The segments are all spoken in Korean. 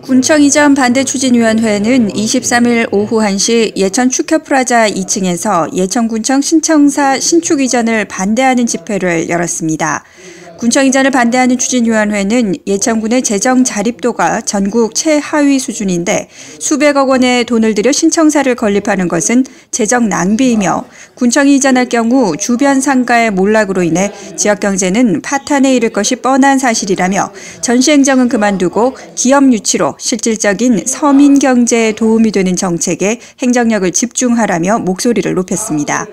군청 이전 반대추진위원회는 23일 오후 1시 예천 축협프라자 2층에서 예천군청 신청사 신축 이전을 반대하는 집회를 열었습니다. 군청 이전을 반대하는 추진위원회는 예천군의 재정 자립도가 전국 최하위 수준인데 수백억 원의 돈을 들여 신청사를 건립하는 것은 재정 낭비이며 군청이 이전할 경우 주변 상가의 몰락으로 인해 지역 경제는 파탄에 이를 것이 뻔한 사실이라며 전시행정은 그만두고 기업 유치로 실질적인 서민 경제에 도움이 되는 정책에 행정력을 집중하라며 목소리를 높였습니다.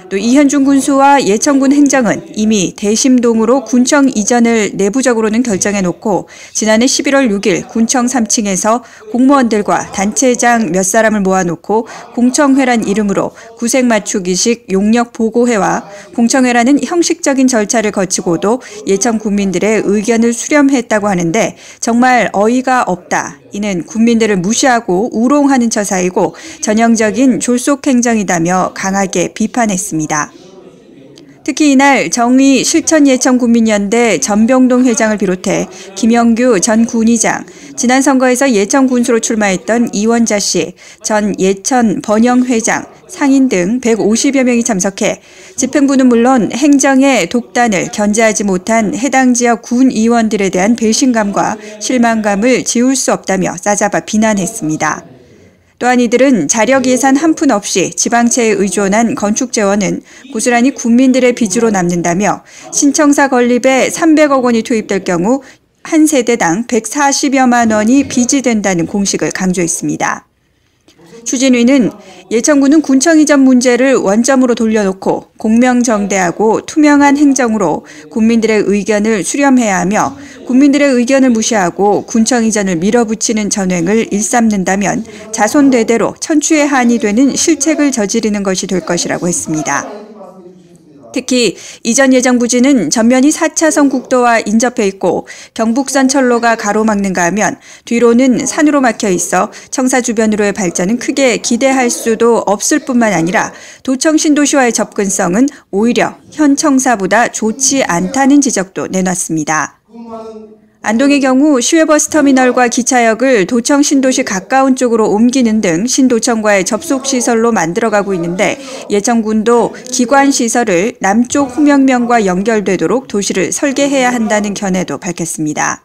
또 이현중 군수와 예천군 행정은 이미 대심동으로 군청 이전을 내부적으로는 결정해놓고 지난해 11월 6일 군청 3층에서 공무원들과 단체장 몇 사람을 모아놓고 공청회란 이름으로 구색 맞추기식 용역 보고회와 공청회라는 형식적인 절차를 거치고도 예천 국민들의 의견을 수렴했다고 하는데 정말 어이가 없다. 이는 국민들을 무시하고 우롱하는 처사이고 전형적인 졸속 행정이다며 강하게 비판했습니다. 특히 이날 정의 실천예천군민연대 전병동 회장을 비롯해 김영규 전 군의장, 지난 선거에서 예천 군수로 출마했던 이원자 씨, 전 예천 번영 회장, 상인 등 150여 명이 참석해 집행부는 물론 행정의 독단을 견제하지 못한 해당 지역 군 의원들에 대한 배신감과 실망감을 지울 수 없다며 싸잡아 비난했습니다. 또한 이들은 자력 예산 한 푼 없이 지방채에 의존한 건축재원은 고스란히 국민들의 빚으로 남는다며 신청사 건립에 300억 원이 투입될 경우 한 세대당 140여만 원이 빚이 된다는 공식을 강조했습니다. 추진위는 예천군은 군청 이전 문제를 원점으로 돌려놓고 공명정대하고 투명한 행정으로 국민들의 의견을 수렴해야 하며 국민들의 의견을 무시하고 군청 이전을 밀어붙이는 전횡을 일삼는다면 자손대대로 천추의 한이 되는 실책을 저지르는 것이 될 것이라고 했습니다. 특히 이전 예정 부지는 전면이 4차선 국도와 인접해 있고 경북선 철로가 가로막는가 하면 뒤로는 산으로 막혀 있어 청사 주변으로의 발전은 크게 기대할 수도 없을 뿐만 아니라 도청 신도시와의 접근성은 오히려 현 청사보다 좋지 않다는 지적도 내놨습니다. 안동의 경우 시외버스터미널과 기차역을 도청 신도시 가까운 쪽으로 옮기는 등 신도청과의 접속시설로 만들어가고 있는데 예천군도 기관시설을 남쪽 후명면과 연결되도록 도시를 설계해야 한다는 견해도 밝혔습니다.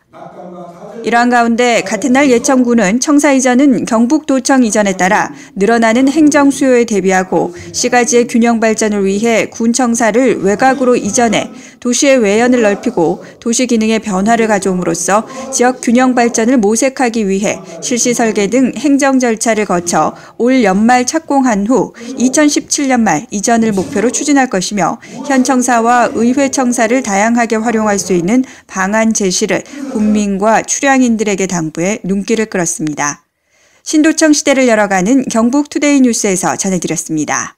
이러한 가운데 같은 날 예천군은 청사 이전은 경북도청 이전에 따라 늘어나는 행정 수요에 대비하고 시가지의 균형 발전을 위해 군청사를 외곽으로 이전해 도시의 외연을 넓히고 도시 기능의 변화를 가져옴으로써 지역 균형 발전을 모색하기 위해 실시 설계 등 행정 절차를 거쳐 올 연말 착공한 후 2017년 말 이전을 목표로 추진할 것이며 현 청사와 의회 청사를 다양하게 활용할 수 있는 방안 제시를 국민과 출향인들에게 당부해 눈길을 끌었습니다. 신도청 시대를 열어가는 경북투데이 뉴스에서 전해드렸습니다.